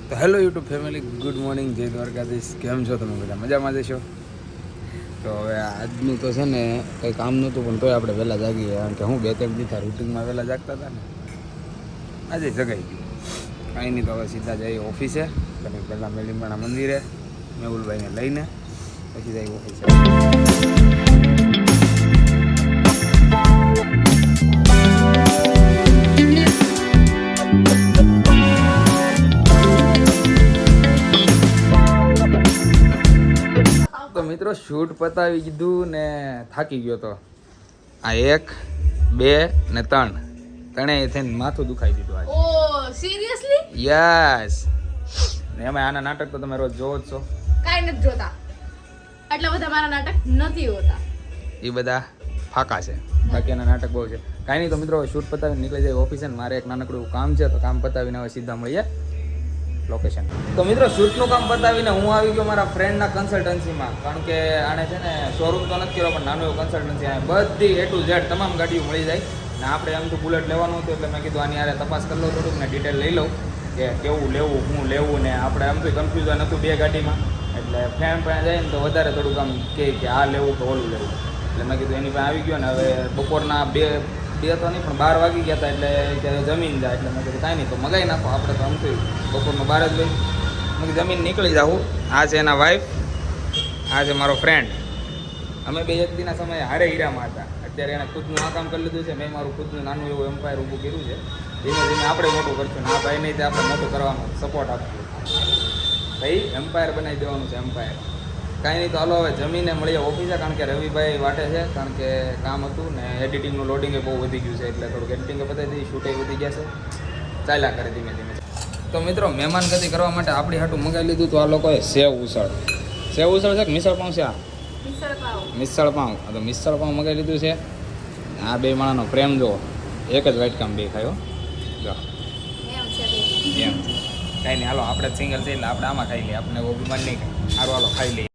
તો hello YouTube family, good morning, જય દ્વારકાધીશ. કેમ છો તમે બધા? મજામાં જશો? તો હવે આજનું તો છે ને કંઈ કામ નહોતું, પણ તોય આપણે વહેલા જાગીએ, કારણ કે હું 2-3 દિવસ રૂટિનમાં વહેલા જાગતા હતા ને, આજે જગાઈ ગયું. કાંઈ નહીં, તો હવે સીધા જઈએ ઓફિસે. કંઈક પહેલાં મેલીમાણા મંદિરે મેહુલભાઈને લઈને પછી જઈએ ઓફિસે. તો મિત્રો શૂટ પતાવી દીધું ને થાકી ગયો તો. આ 1, 2 ને 3 ત્રણેય થઈને માથું દુખાઈ દીધું આજે. ઓ સિરિયસલી? યસ. ને એમાં આના નાટક તો તમે રોજ જોવો જ છો. કાઈ નથી જોતા, આટલા બધા મારા નાટક નથી હોતા. એ બધા ફાકા છે, બાકી એના નાટક બહુ છે. કાંઈ નહીં, તો મિત્રો શૂટ પતાવીને નીકળી જાય ઓફિસે. ને મારે એક નાનકડું કામ છે, તો કામ પતાવીને હવે સીધા મળીએ લોકેશન. તો મિત્રો શૂટનું કામ પતાવીને હું આવી ગયો મારા ફ્રેન્ડના કન્સલ્ટન્સીમાં, કારણ કે આને છે ને શોરૂમ તો નથી કર્યો, પણ નાનું એવું કન્સલ્ટન્સી આવે, બધી A to Z તમામ ગાડીઓ મળી જાય. ને આપણે એમ તો બુલેટ લેવાનું હતું, એટલે મેં કીધું આની યારે તપાસ કરી લઉં થોડુંક ને ડિટેલ લઈ લઉં કે કેવું લેવું, શું લેવું. ને આપણે એમ તો કન્ફ્યુઝન હતું 2 ગાડીમાં, એટલે ફ્રેન્ડ પાસે જાય ને તો વધારે થોડુંક આમ કે આ લેવું કે ઓલું લેવું. એટલે મેં કીધું એની પાસે આવી ગયો ને હવે બપોરના 2 તો નહીં પણ 12 વાગી ગયા હતા, એટલે કે જમીન જાય. એટલે મેં કીધું કાંઈ નહીં, તો મગાવી નાખો, આપણે તો આમ થયું બપોરમાં 12 જ લઈ. મેં જમીન નીકળી જાઉં. આ છે એના વાઈફ, આ છે મારો ફ્રેન્ડ. અમે બે એક દિનના સમયે હારે હીરામાં હતા. અત્યારે એણે ખુદનું આ કામ કરી લીધું છે, મેં મારું ખુદનું નાનું એવું એમ્પાયર ઊભું કર્યું છે. ધીમે ધીમે આપણે મોટું કરશું ને આ ભાઈ નહીં તે આપણે મોટું કરવાનો સપોર્ટ આપશું. ભાઈ એમ્પાયર બનાવી દેવાનું છે, એમ્પાયર. કાંઈ નહીં, તો હાલો હવે જમીને મળીએ ઓફિસે, કારણ કે રવિભાઈ વાટે છે, કારણ કે કામ હતું ને એડિટિંગનું લોડિંગ બહુ વધી ગયું છે, એટલે થોડુંક એડિટિંગ બતાવી દઈએ, શૂટે વધી ગયા છે, ચાલ્યા કરે ધીમે ધીમે. તો મિત્રો મહેમાનગતિ કરવા માટે આપણી હાટું મંગાવી લીધું. તો આ લોકોએ સેવ ઉસળ છે કે મિસળ પાઉં છે? આ મિસળ પાઉં. તો મિસળ પાઉં મંગાવી લીધું છે. આ 2 માણાનો પ્રેમ જો, એક જ વાટકામ 2 ખાયો જો એમ. કાંઈ નહીં, હાલો આપણે સિંગલ છે એટલે આપણે આમાં ખાઈ લઈએ, આપણે બહુ બીમાર નહીં. સારું, હાલો ખાઈ લઈએ.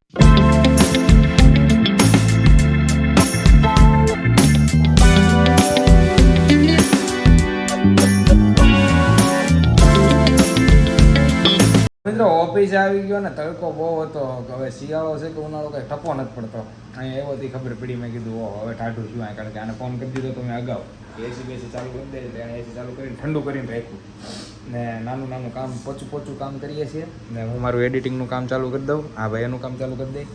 મિત્રો ઓફિસે આવી ગયો ને તડકો બહુ હતો. હવે શિયાળો છે કે ઉનાળો કંઈ ટપો નથી પડતો. અહીંયા એવો ખબર પડી. મેં કીધું હવે ટાઢું શું આવે, કારણ કે આને ફોન કરી દીધો તો મેં અગાઉ એસી ચાલુ કરી દે, એટલે એને એસી ચાલુ કરીને ઠંડુ કરીને રાખ્યું. ને નાનું કામ પોચું કામ કરીએ છીએ. ને હું મારું એડિટિંગનું કામ ચાલુ કરી દઉં, આ ભાઈ એનું કામ ચાલુ કરી દઈ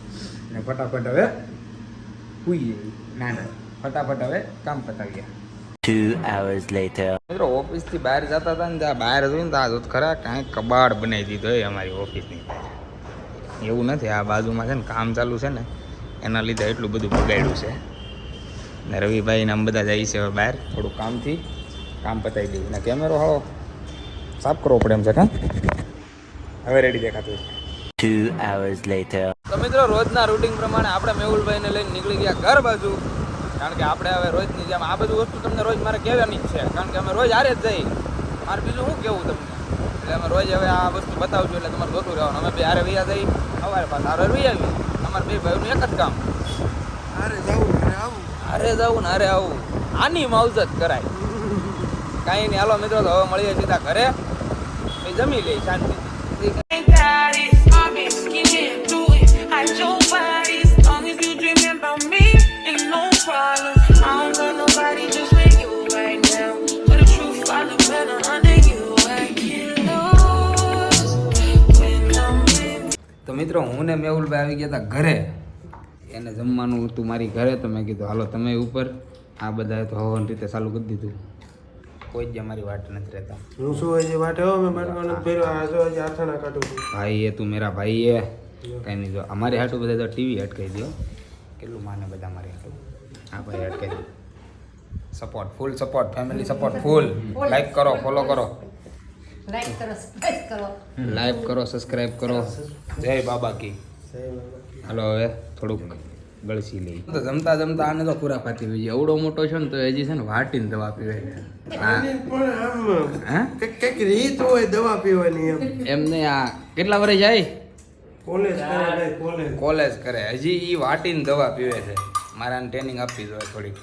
ને ફટાફટ હવે હુઈએ. ફટાફટ હવે કામ પતાવીએ. 2 hours later. મિત્રો ઓફિસથી બહાર જતા હતા ને ત્યાં બહાર જોઈને તો આ જોત ખરા કાંઈક કબાડ બનાવી દીધો હોય અમારી ઓફિસની. એવું નથી, આ બાજુમાં છે ને કામ ચાલુ છે ને એના લીધે એટલું બધું બગાડ્યું છે. ને રવિભાઈ ને આમ બધા જાય છે હવે બહાર થોડું કામથી, કામ પતાવી દઈએ. ને કેમેરો હાલો સાફ કરવો પડે એમ છે. કાં હવે રેડી દેખાતું છે. 2 hours later. તો મિત્રો રોજના રૂટિન પ્રમાણે આપણે મેહુલભાઈને લઈને નીકળી ગયા ઘર બાજુ, કારણ કે આપણે હવે રોજની જેમ આ બધું વસ્તુ તમને રોજ મારે કહેવાની જ છે, કારણ કે અમે રોજ હારે જ જઈએ. મારે બીજું શું કહેવું તમને, એટલે અમે રોજ હવે આ વસ્તુ બતાવજો એટલે તમારે જોતું રહેવાનું. અમે 2 હારે વૈયા જઈએ, સવારે પાછા હારે વૈયા આવીએ. અમારે 2 ભાઈઓનું એક જ કામ, હારે જવું ને હારે આવું. આની માવજત કરાય. કાંઈ નહીં, હાલો મિત્રો, તો હવે મળીએ સીધા ઘરે, પછી જમી લઈએ શાંતિ. તો મિત્રો હું ને મેહુલભાઈ આવી ગયા હતા ઘરે. એને જમવાનું હતું મારી ઘરે, તો મેં કીધું હાલો તમે ઉપર. આ બધા તો હવાની રીતે ચાલુ કરી દીધું. કોઈ જ અમારી વાટ નથી રહેતા. હું શું હજી વાટે હો મેં બાટવાનો ફેરો આ જો હજી આઠાણા કાઢું છું. ભાઈ એ તું મેરા ભાઈ એ કંઈ નહીં. જો અમારી હાટું બધા તો ટીવી અટકાઈ દો, કેટલું માને બધા અમારી હાટું. આ ભાઈ અટકાઈ દો. સપોર્ટ ફૂલ, સપોર્ટ ફેમિલી સપોર્ટ ફૂલ. લાઈક કરો, ફોલો કરો, લાઈક કરો, સબસ્ક્રાઈબ કરો. જય બાબા કી. હાલો હવે થોડુંક ગળસી લઈ. તો જમતા આને તો પૂરા ફાતી હોય છે. એવડો મોટો છે ને તો હજી છે ને વાટીને દવા પીવે છે. કઈક રીત હોય દવા પીવાની એમ એમને આ કેટલા વર્ષ જાય કોલેજ કોલેજ કરે, હજી ઈ વાટીને દવા પીવે છે. મારાને ટ્રેનિંગ આપી દો થોડીક.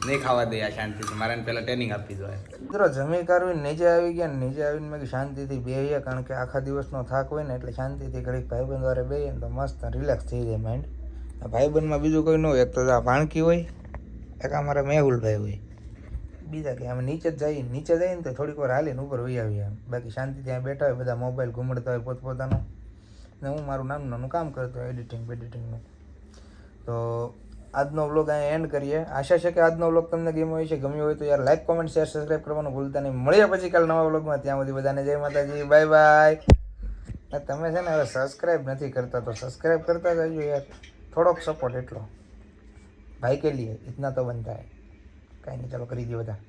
નહીં ખાવા દે આ શાંતિથી, મારે એને પહેલાં ટ્રેનિંગ આપવી જોઈએ. મિત્રો જમી કરવીને નીચે આવી ગયા ને નીચે આવીને મેં કીધું શાંતિથી બેહીએ, કારણ કે આખા દિવસનો થાક હોય ને એટલે શાંતિથી ઘડીક ભાઈબંધ વારે બેહીએ ને તો મસ્ત રિલેક્સ થઈ જાય માઇન્ડ. આ ભાઈબંધમાં બીજું કોઈ ન હોય, એક તો આ ભાણકી હોય, એક અમારા મેહુલભાઈ હોય, બીજા કે અમે નીચે જ જઈએ, નીચે જઈએ ને તો થોડીક વાર હાલીને ઉપર વહી આવીએ. બાકી શાંતિથી ત્યાં બેઠા હોય, બધા મોબાઈલ ઘૂમડતા હોય પોતપોતાનો, ને હું મારું નાનું કામ કરતો હોય એડિટિંગનું. તો આજનો વ્લોગ અહીંયા એન્ડ કરીએ. આશા છે કે આજનો વ્લોગ તમને ગમ્યો હોય તો યાર લાઈક, કોમેન્ટ, શેર, સબસ્ક્રાઈબ કરવાનું ભૂલતા નહીં. મળીએ પછી કાલ નવા વ્લોગમાં. ત્યાં સુધી બધાને જય માતાજી, બાય બાય. તમે છે ને હવે સબસ્ક્રાઈબ નથી કરતા તો સબસ્ક્રાઈબ કરતા જજો યાર, થોડોક સપોર્ટ એટલો ભાઈ કે લીએ ઇતના તો બનતા હે. કાંઈ નહીં, ચાલો કરી દઈએ બધા.